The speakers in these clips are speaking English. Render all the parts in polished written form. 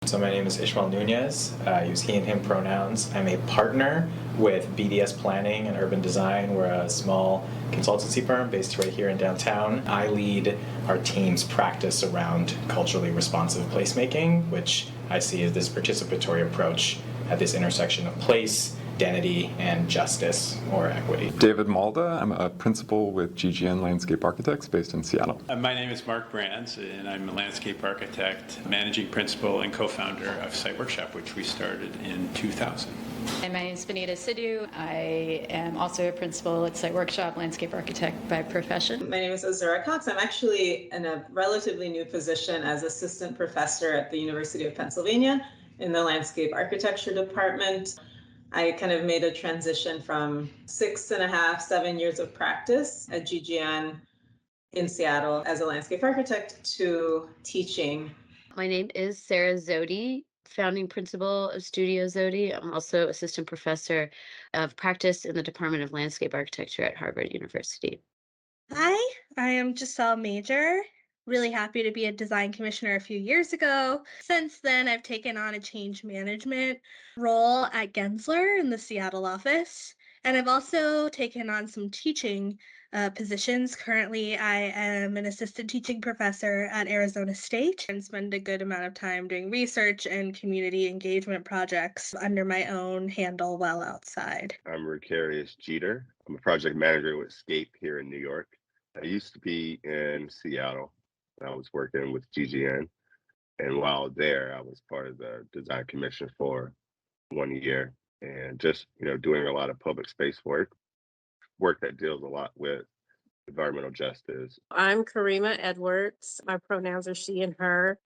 So my name is Ishmael Nunez. I use he and him pronouns. I'm a partner with BDS Planning and Urban Design. We're a small consultancy firm based right here in downtown. I lead our team's practice around culturally responsive placemaking, which I see as this participatory approach at this intersection of place, identity, and justice or equity. David Malda. I'm a principal with GGN Landscape Architects based in Seattle. My name is Mark Brands, and I'm a landscape architect, managing principal, and co-founder of Site Workshop, which we started in 2000. And my name is Benita Sidhu. I am also a principal at Site Workshop, landscape architect by profession. My name is Azura Cox. I'm actually in a relatively new position as assistant professor at the University of Pennsylvania in the landscape architecture department. I kind of made a transition from 6.5, 7 years of practice at GGN in Seattle as a landscape architect to teaching. My name is Sarah Zodi, founding principal of Studio Zodi. I'm also assistant professor of practice in the Department of Landscape Architecture at Harvard University. Hi, I am Giselle Major. Really happy to be a design commissioner a few years ago. Since then, I've taken on a change management role at Gensler in the Seattle office. And I've also taken on some teaching positions. Currently, I am an assistant teaching professor at Arizona State and spend a good amount of time doing research and community engagement projects under my own handle while outside. I'm Ricarius Jeter. I'm a project manager with Scape here in New York. I used to be in Seattle. I was working with GGN, and while there, I was part of the design commission for 1 year, and just doing a lot of public space work that deals a lot with environmental justice. I'm Karima Edwards. My pronouns are she and her.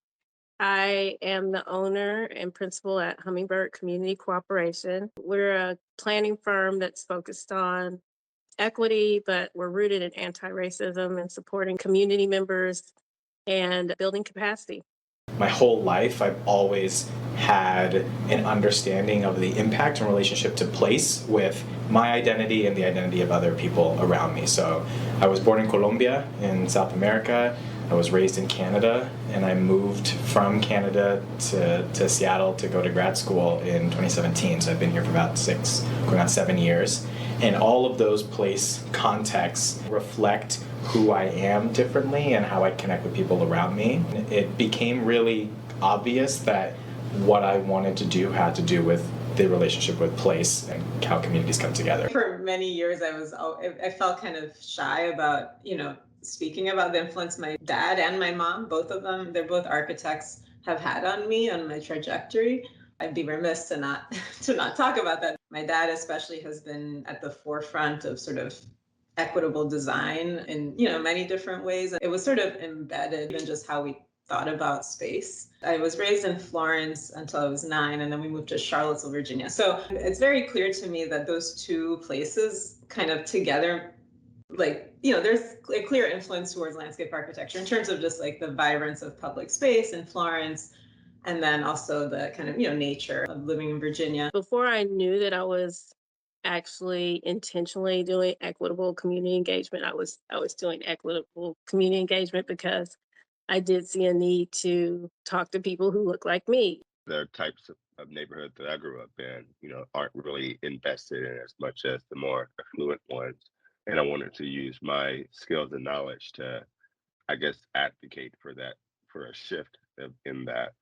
I am the owner and principal at Hummingbird Community Cooperation. We're a planning firm that's focused on equity, but we're rooted in anti-racism and supporting community members and building capacity. My whole life, I've always had an understanding of the impact and relationship to place with my identity and the identity of other people around me. So I was born in Colombia in South America. I was raised in Canada, and I moved from Canada to Seattle to go to grad school in 2017. So I've been here for about going on 7 years. And all of those place contexts reflect who I am differently and how I connect with people around me. It became really obvious that what I wanted to do had to do with the relationship with place and how communities come together. For many years, I felt kind of shy about, speaking about the influence my dad and my mom, both of them, they're both architects, have had on me, on my trajectory. I'd be remiss to not talk about that. My dad especially has been at the forefront of sort of equitable design in many different ways. It was sort of embedded in just how we thought about space. I was raised in Florence until I was 9, and then we moved to Charlottesville, Virginia. So it's very clear to me that those two places kind of together, there's a clear influence towards landscape architecture in terms of just like the vibrance of public space in Florence, and then also the kind of nature of living in Virginia. Before I knew that I was actually intentionally doing equitable community engagement, I was doing equitable community engagement because I did see a need to talk to people who look like me. The types of neighborhoods that I grew up in, aren't really invested in as much as the more affluent ones. And I wanted to use my skills and knowledge to, I guess, advocate for that, for a shift in that.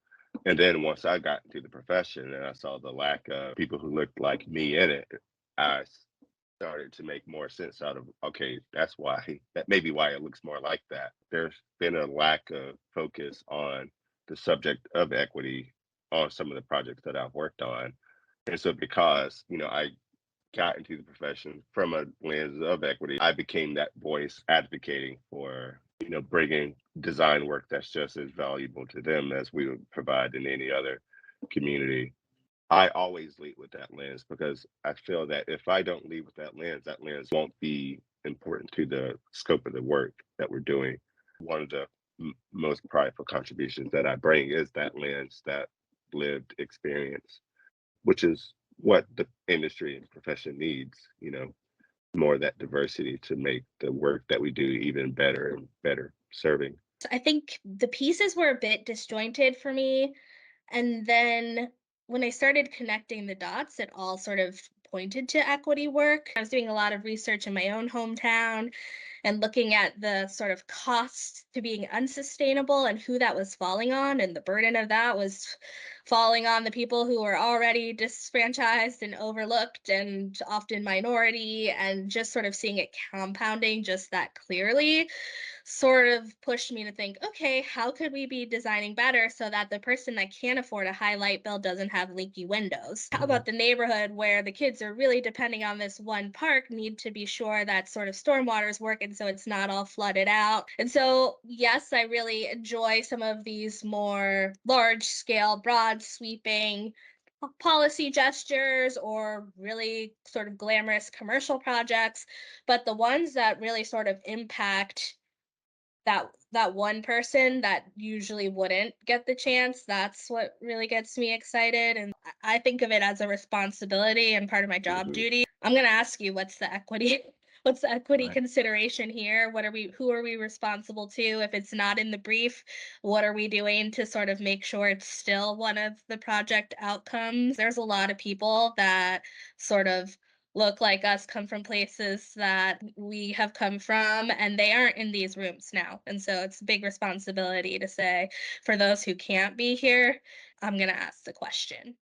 And then once I got into the profession and I saw the lack of people who looked like me in it, I started to make more sense out of, okay, that may be why it looks more like that. There's been a lack of focus on the subject of equity on some of the projects that I've worked on. And so because, I got into the profession from a lens of equity, I became that voice advocating for, bringing design work that's just as valuable to them as we would provide in any other community. I always lead with that lens because I feel that if I don't lead with that lens won't be important to the scope of the work that we're doing. One of the most prideful contributions that I bring is that lens, that lived experience, which is what the industry and profession needs, more of that diversity to make the work that we do even better and better serving. So I think the pieces were a bit disjointed for me And then when I started connecting the dots, it all sort of pointed to equity work. I was doing a lot of research in my own hometown and looking at the sort of cost to being unsustainable and who that was falling on. And the burden of that was falling on the people who were already disfranchised and overlooked and often minority, and just sort of seeing it compounding just that clearly sort of pushed me to think, okay, how could we be designing better so that the person that can't afford a high light bill doesn't have leaky windows? How about the neighborhood where the kids are really depending on this one park need to be sure that sort of stormwater is working so it's not all flooded out? And so, yes, I really enjoy some of these more large scale, broad sweeping policy gestures or really sort of glamorous commercial projects, but the ones that really sort of impact that one person that usually wouldn't get the chance, that's what really gets me excited. And I think of it as a responsibility and part of my job Mhm. duty. I'm going to ask you, what's the equity what's the equity Right. consideration here? Who are we responsible to? If it's not in the brief, what are we doing to sort of make sure it's still one of the project outcomes? There's a lot of people that sort of look like us, come from places that we have come from, and they aren't in these rooms now. And so it's a big responsibility to say, for those who can't be here, I'm going to ask the question.